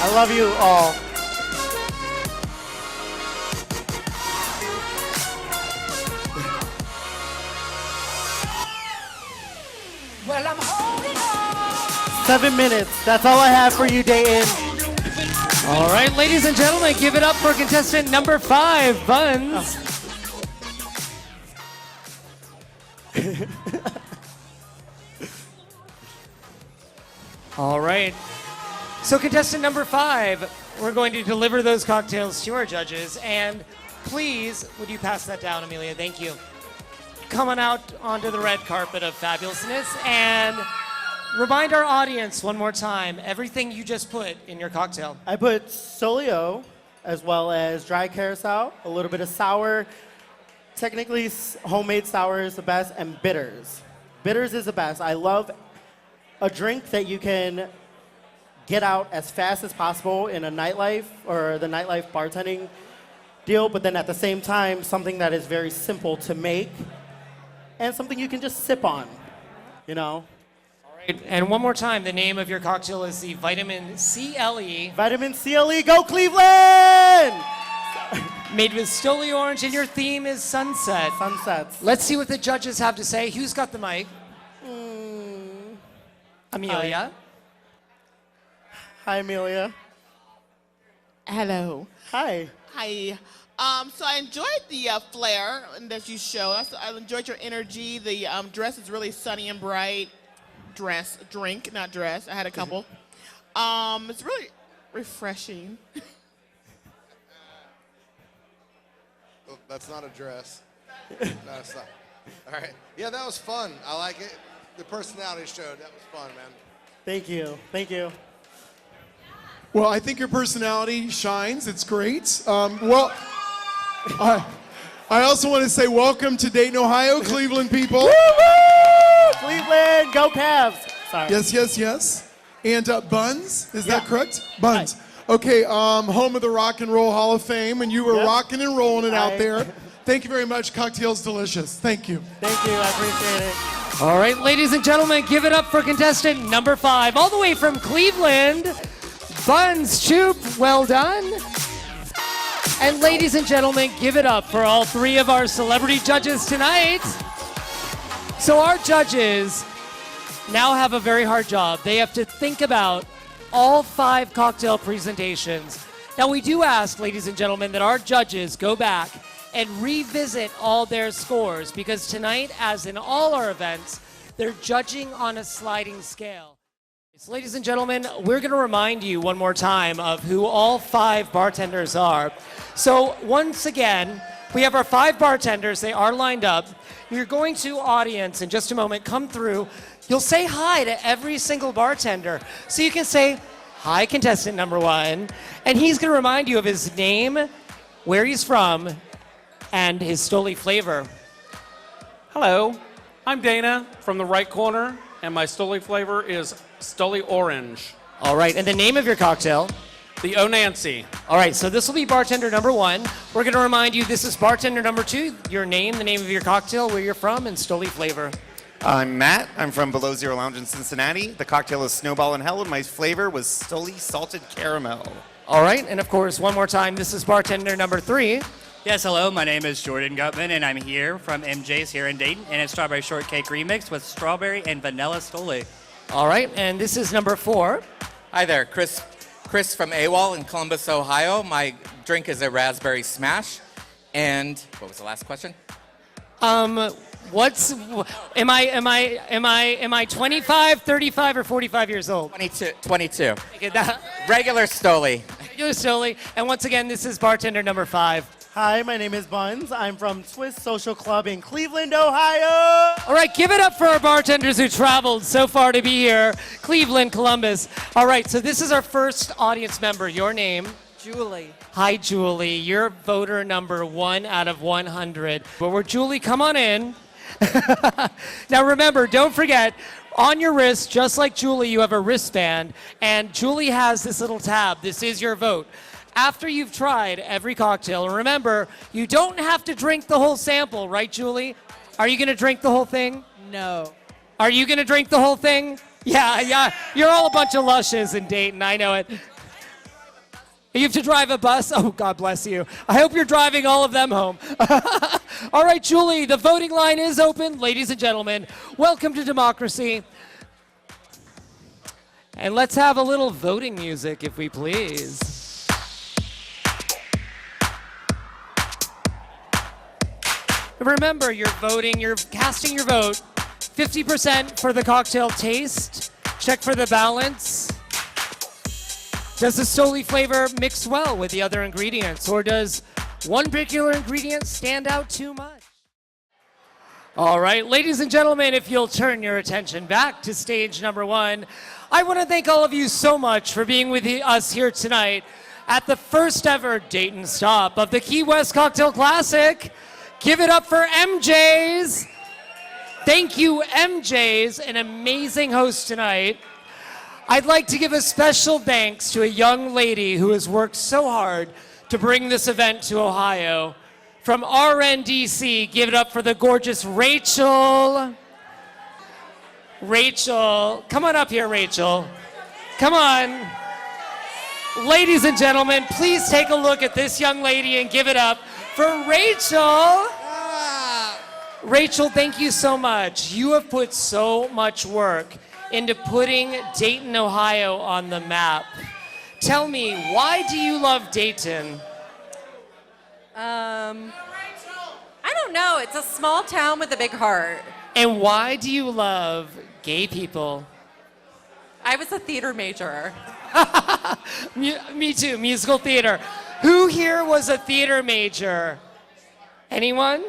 I love you all. Well, I'm holding on. 7 minutes. That's all I have for you, Dayton. All right, ladies and gentlemen, give it up for contestant number 5, Buns. All right. So contestant number 5, we're going to deliver those cocktails to our judges. And please, would you pass that down, Amelia? Thank you. Come on out onto the red carpet of fabulousness and remind our audience one more time everything you just put in your cocktail. I put Solio as well as dry carousel, a little bit of sour. Technically, homemade sour is the best, and bitters. Bitters is the best. I love a drink that you can get out as fast as possible in a nightlife or the nightlife bartending deal, but then at the same time, something that is very simple to make and something you can just sip on, you know? All right, and one more time, the name of your cocktail is the Vitamin CLE. Vitamin CLE, go Cleveland! Made with Stoli orange, and your theme is sunset. Sunsets. Let's see what the judges have to say. Who's got the mic? Amelia. Hi, Amelia. Hello. Hi. Hi. So I enjoyed the flair that you showed. I enjoyed your energy. The dress is really sunny and bright. Drink, not dress. I had a couple. It's really refreshing. Oh, that's not a dress. No, it's not. All right. Yeah, that was fun. I like it. The personality showed. That was fun, man. Thank you. Thank you. Well, I think your personality shines. It's great. I also want to say welcome to Dayton, Ohio, Cleveland people. Woo-hoo! Cleveland, go Cavs. Sorry. Yes. And Buns, is that correct? Buns. Okay, home of the Rock and Roll Hall of Fame, and you were rocking and rolling it out there. Thank you very much. Cocktail's delicious. Thank you. Thank you. I appreciate it. All right, ladies and gentlemen, give it up for contestant number 5, all the way from Cleveland, Buns Choop. Well done. And ladies and gentlemen, give it up for all 3 of our celebrity judges tonight. So our judges now have a very hard job. They have to think about all 5 cocktail presentations. Now we do ask, ladies and gentlemen, that our judges go back and revisit all their scores, because tonight, as in all our events, they're judging on a sliding scale. So ladies and gentlemen, we're going to remind you one more time of who all 5 bartenders are. So once again, we have our 5 bartenders. They are lined up. You're going to, audience, in just a moment, come through. You'll say hi to every single bartender. So you can say, hi, contestant number 1. And he's going to remind you of his name, where he's from, and his Stoli flavor. Hello, I'm Dana from the right corner, and my Stoli flavor is Stoli Orange. All right, and the name of your cocktail? The O Nancy. All right, so this will be bartender number 1. We're going to remind you this is bartender number 2. Your name, the name of your cocktail, where you're from, and Stoli flavor. I'm Matt. I'm from Below Zero Lounge in Cincinnati. The cocktail is Snowball in Hell, and my flavor was Stoli Salted Caramel. All right, and of course, one more time, this is bartender number 3. Yes, hello, my name is Jordan Gutman, and I'm here from MJ's here in Dayton, and it's Strawberry Shortcake Remix with strawberry and vanilla Stoli. All right, and this is number 4. Hi there, Chris from AWOL in Columbus, Ohio. My drink is a raspberry smash. And what was the last question? Am I 25, 35, or 45 years old? 22. Regular Stoli. Regular Stoli. And once again, this is bartender number 5. Hi, my name is Buns. I'm from Swiss Social Club in Cleveland, Ohio. All right, give it up for our bartenders who traveled so far to be here. Cleveland, Columbus. All right, so this is our first audience member. Your name? Julie. Hi, Julie. You're voter number 1 out of 100. Well, Julie, come on in. Now remember, don't forget, On your wrist, just like Julie, you have a wristband, and Julie has this little tab. This is your vote. After you've tried every cocktail, and remember, you don't have to drink the whole sample, right, Julie? Are you gonna drink the whole thing? No. Are you gonna drink the whole thing? Yeah. You're all a bunch of lushes in Dayton, I know it. You have to drive a bus? Oh, God bless you. I hope you're driving all of them home. All right, Julie, the voting line is open. Ladies and gentlemen, welcome to democracy. And let's have a little voting music, if we please. Remember, you're voting, you're casting your vote. 50% for the cocktail taste. Check for the balance. Does the Stoli flavor mix well with the other ingredients, or does one particular ingredient stand out too much? All right, ladies and gentlemen, if you'll turn your attention back to stage number one, I want to thank all of you so much for being with us here tonight at the first ever Dayton stop of the Key West Cocktail Classic. Give it up for MJ's. Thank you, MJ's, an amazing host tonight. I'd like to give a special thanks to a young lady who has worked so hard to bring this event to Ohio. From RNDC, give it up for the gorgeous Rachel. Rachel, come on up here, Rachel. Come on. Ladies and gentlemen, please take a look at this young lady and give it up for Rachel. Rachel, thank you so much. You have put so much work into putting Dayton, Ohio on the map. Tell me, why do you love Dayton? I don't know. It's a small town with a big heart. And why do you love gay people? I was a theater major. Me too, musical theater. Who here was a theater major? Anyone?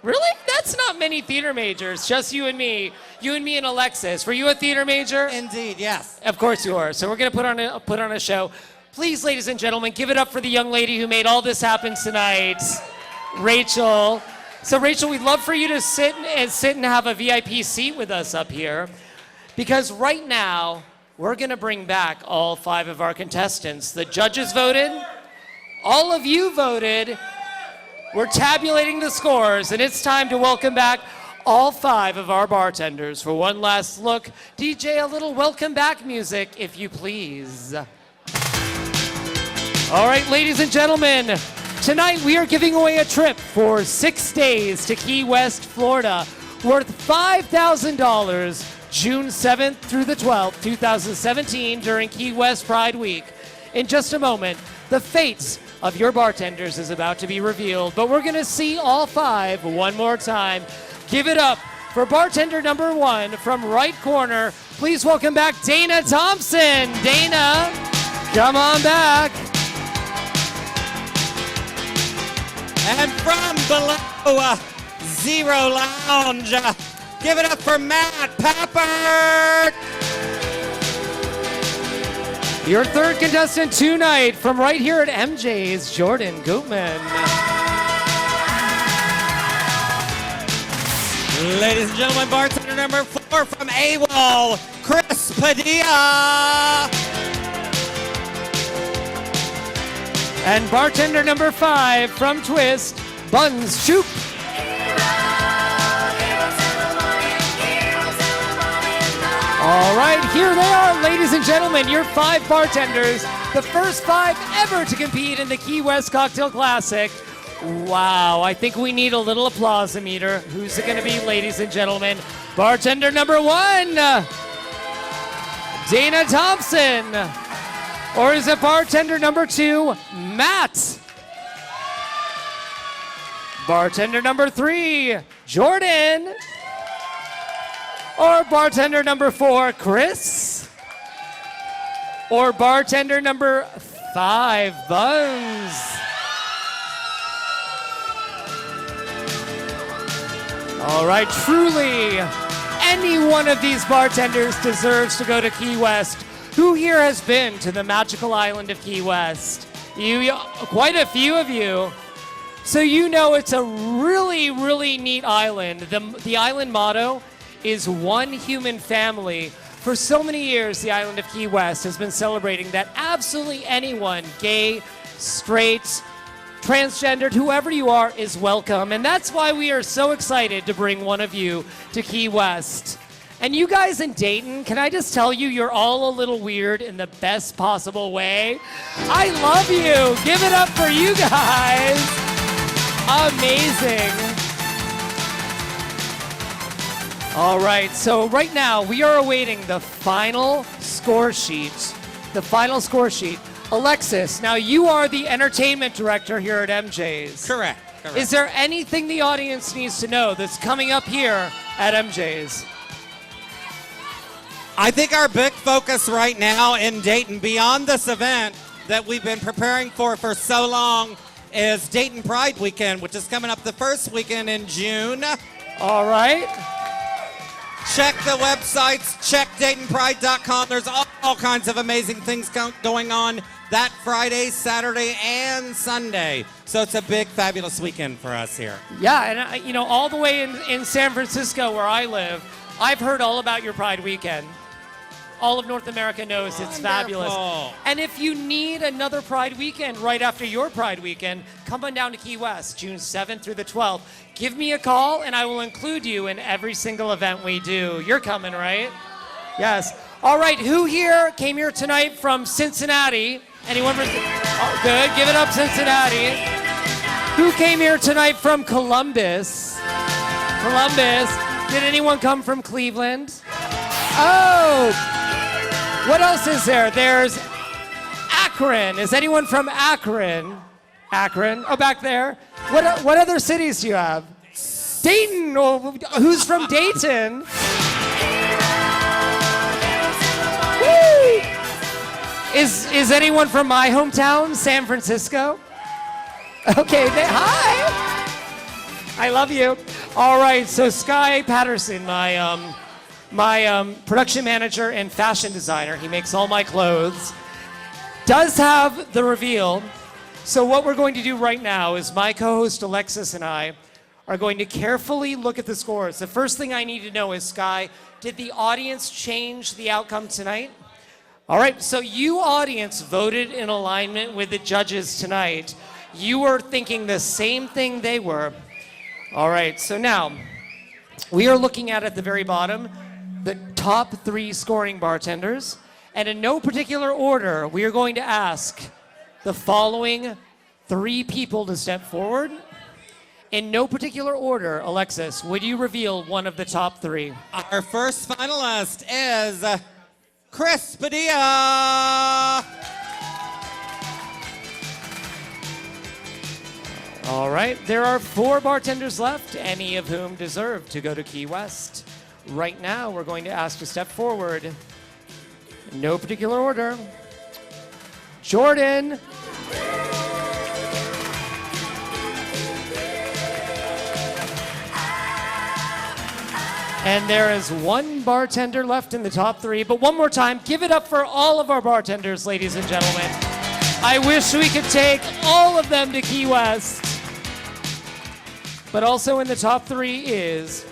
Really? That's not many theater majors, just you and me. You and me and Alexis. Were you a theater major? Indeed, yes. Of course you are. So we're going to put on a show. Please, ladies and gentlemen, give it up for the young lady who made all this happen tonight, Rachel. So Rachel, we'd love for you to sit and have a VIP seat with us up here, because right now we're going to bring back all 5 of our contestants. The judges voted. All of you voted. We're tabulating the scores, and it's time to welcome back all 5 of our bartenders for one last look. DJ, a little welcome back music, if you please. All right, ladies and gentlemen, tonight we are giving away a trip for 6 days to Key West, Florida, worth $5,000, June 7th through the 12th, 2017, during Key West Pride Week. In just a moment, the fates of your bartenders is about to be revealed, but we're gonna see all 5 one more time. Give it up for bartender number 1 from right corner. Please welcome back Dana Thompson. Dana, come on back. And from below Zero Lounge, give it up for Matt Pappert. Your third contestant tonight from right here at MJ's, Jordan Gutman. Ladies and gentlemen, bartender number 4 from AWOL, Chris Padilla. And bartender number 5 from Twist, Buns Choop. All right, here they are, ladies and gentlemen, your 5 bartenders, the first 5 ever to compete in the Key West Cocktail Classic. Wow, I think we need a little applause-o-meter. Who's it gonna be, ladies and gentlemen? Bartender number 1, Dana Thompson. Or is it bartender number 2, Matt? Bartender number 3, Jordan. Or bartender number 4, Chris. Or bartender number 5, Buns. All right, truly, any one of these bartenders deserves to go to Key West. Who here has been to the magical island of Key West? Quite a few of you. So you know it's a really, really neat island. The island motto is one human family. For so many years, the island of Key West has been celebrating that absolutely anyone, gay, straight, transgendered, whoever you are, is welcome. And that's why we are so excited to bring one of you to Key West. And you guys in Dayton, can I just tell you, you're all a little weird in the best possible way. I love you. Give it up for you guys. Amazing. All right, so right now we are awaiting the final score sheet. The final score sheet. Alexis, now you are the entertainment director here at MJ's. Correct. Is there anything the audience needs to know that's coming up here at MJ's? I think our big focus right now in Dayton, beyond this event that we've been preparing for so long, is Dayton Pride Weekend, which is coming up the first weekend in June. All right. Check the websites, check DaytonPride.com. There's all kinds of amazing things going on that Friday, Saturday, and Sunday. So it's a big, fabulous weekend for us here. Yeah, and you know, all the way in San Francisco where I live, I've heard all about your Pride Weekend. All of North America knows it's fabulous. And if you need another Pride Weekend right after your Pride Weekend, come on down to Key West, June 7th through the 12th. Give me a call, and I will include you in every single event we do. You're coming, right? Yes. All right, who here came here tonight from Cincinnati? Anyone from... Oh, good. Give it up, Cincinnati. Who came here tonight from Columbus? Columbus. Did anyone come from Cleveland? Oh! What else is there? There's Akron. Is anyone from Akron? Akron? Oh, back there. What other cities do you have? Dayton. Oh, who's from Dayton? Woo! Is anyone from my hometown, San Francisco? Okay, hi. I love you. All right, so Sky Patterson, my production manager and fashion designer, he makes all my clothes, does have the reveal. So what we're going to do right now is my co-host Alexis and I are going to carefully look at the scores. The first thing I need to know is, Sky, did the audience change the outcome tonight? All right, so you audience voted in alignment with the judges tonight. You were thinking the same thing they were. All right, so now we are looking at the very bottom, the top 3 scoring bartenders. And in no particular order, we are going to ask the following 3 people to step forward. In no particular order, Alexis, would you reveal one of the top 3? Our first finalist is Chris Padilla. All right, there are 4 bartenders left, any of whom deserve to go to Key West. Right now, we're going to ask to step forward. In no particular order. Jordan. And there is 1 bartender left in the top 3. But one more time, give it up for all of our bartenders, ladies and gentlemen. I wish we could take all of them to Key West. But also in the top 3 is...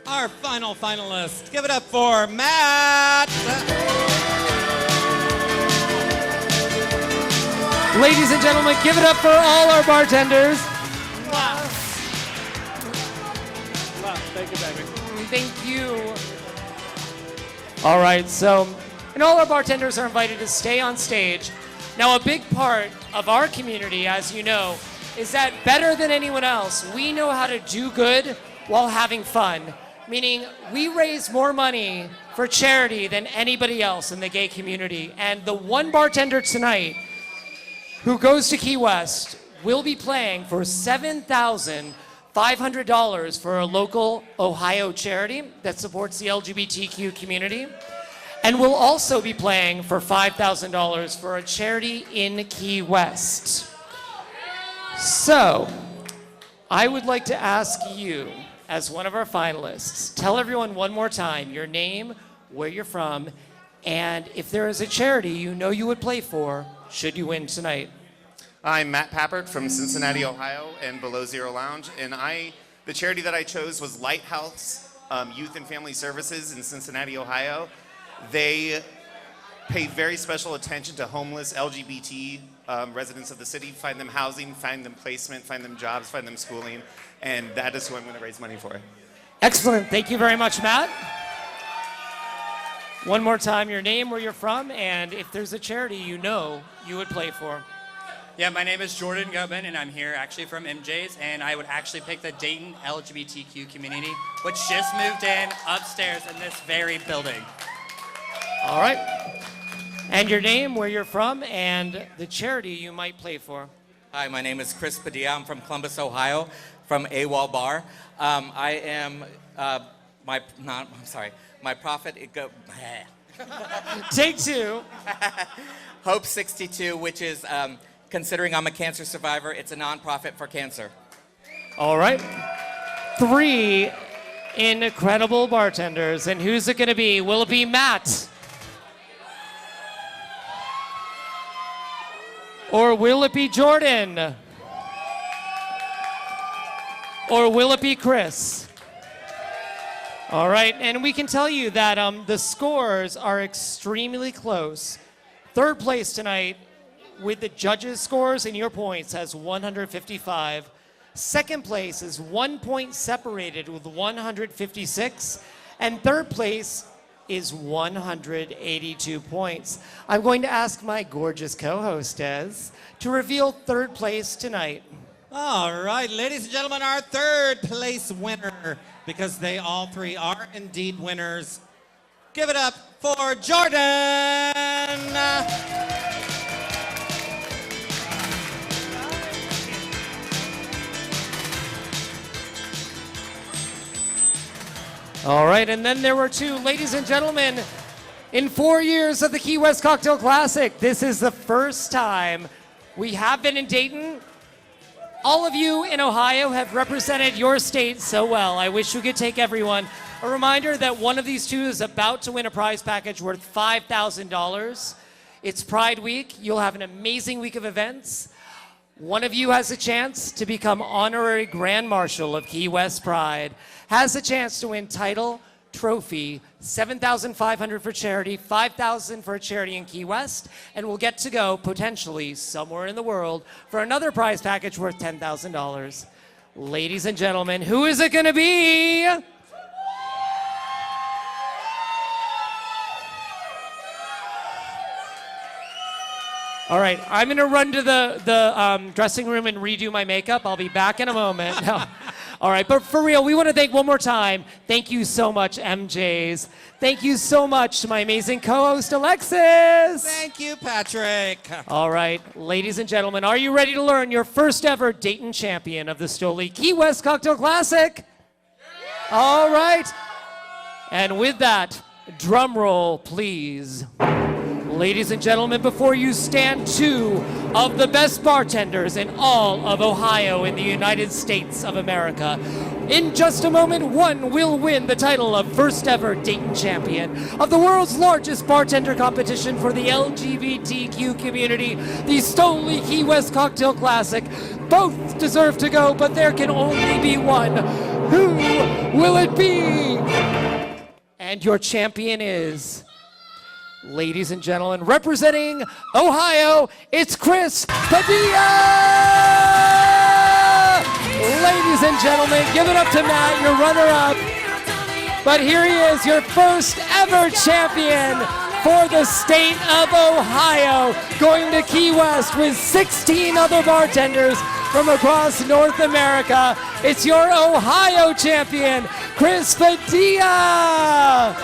our final finalist. Give it up for Matt. Ladies and gentlemen, give it up for all our bartenders. Wow. Thank you, baby. Thank you. All right, so, and all our bartenders are invited to stay on stage. Now, a big part of our community, as you know, is that better than anyone else, we know how to do good while having fun. Meaning, we raise more money for charity than anybody else in the gay community. And the 1 bartender tonight who goes to Key West will be playing for $7,500 for a local Ohio charity that supports the LGBTQ community. And will also be playing for $5,000 for a charity in Key West. So, I would like to ask you, as one of our finalists, tell everyone one more time your name, where you're from, and if there is a charity you know you would play for, should you win tonight. I'm Matt Pappert from Cincinnati, Ohio, and Below Zero Lounge. And the charity that I chose was Lighthouse Youth and Family Services in Cincinnati, Ohio. They pay very special attention to homeless LGBT residents of the city, find them housing, find them placement, find them jobs, find them schooling, and that is who I'm going to raise money for. Excellent. Thank you very much, Matt. One more time, your name, where you're from, and if there's a charity you know you would play for. Yeah, my name is Jordan Gutman, and I'm here actually from MJ's, and I would actually pick the Dayton LGBTQ community, which just moved in upstairs in this very building. All right. And your name, where you're from, and the charity you might play for. Hi, my name is Chris Padilla. I'm from Columbus, Ohio, from AWOL Bar. I am my profit. Take two. Hope 62, which is considering I'm a cancer survivor. It's a nonprofit for cancer. All right. 3 incredible bartenders, and who's it going to be? Will it be Matt? Or will it be Jordan? Or will it be Chris? All right, and we can tell you that the scores are extremely close. Third place tonight with the judges' scores and your points has 155. Second place is 1 point separated with 156. And third place is 182 points. I'm going to ask my gorgeous co-hostess to reveal third place tonight. All right, ladies and gentlemen, our third place winner, because they all three are indeed winners. Give it up for Jordan! All right, and then there were 2. Ladies and gentlemen, in 4 years of the Key West Cocktail Classic, this is the first time we have been in Dayton. All of you in Ohio have represented your state so well. I wish we could take everyone. A reminder that one of these 2 is about to win a prize package worth $5,000. It's Pride Week. You'll have an amazing week of events. One of you has a chance to become honorary Grand Marshal of Key West Pride, has a chance to win title, trophy, $7,500 for charity, $5,000 for a charity in Key West, and will get to go potentially somewhere in the world for another prize package worth $10,000. Ladies and gentlemen, who is it going to be? All right, I'm going to run to the dressing room and redo my makeup. I'll be back in a moment. No. All right, but for real, we want to thank one more time. Thank you so much, MJs. Thank you so much to my amazing co-host, Alexis. Thank you, Patrick. All right, ladies and gentlemen, are you ready to learn your first ever Dayton champion of the Stoli Key West Cocktail Classic? All right, and with that, drum roll, please. Ladies and gentlemen, before you stand 2 of the best bartenders in all of Ohio in the United States of America. In just a moment, 1 will win the title of first ever Dayton champion of the world's largest bartender competition for the LGBTQ community, the Stoli Key West Cocktail Classic. Both deserve to go, but there can only be one. Who will it be? And your champion is... Ladies and gentlemen, representing Ohio, it's Chris Padilla! Ladies and gentlemen, give it up to Matt, your runner-up. But here he is, your first ever champion for the state of Ohio, going to Key West with 16 other bartenders from across North America. It's your Ohio champion, Chris Padilla!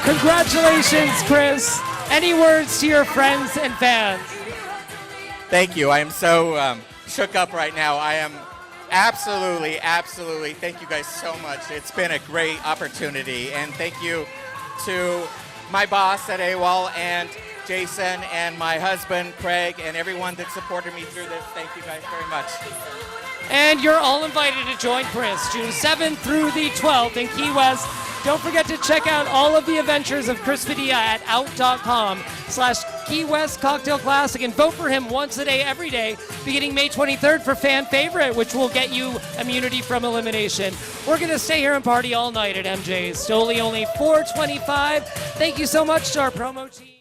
Congratulations, Chris. Any words to your friends and fans? Thank you. I am so shook up right now. I am absolutely, thank you guys so much. It's been a great opportunity. And thank you to my boss at AWOL and Jason and my husband, Craig, and everyone that supported me through this. Thank you guys very much. And you're all invited to join Chris June 7th through the 12th in Key West. Don't forget to check out all of the adventures of Chris Padilla at out.com/KeyWestPride. Key West Cocktail Classic and vote for him once a day, every day, beginning May 23rd for Fan Favorite, which will get you immunity from elimination. We're going to stay here and party all night at MJ's. Stoli only $4.25. Thank you so much to our promo team.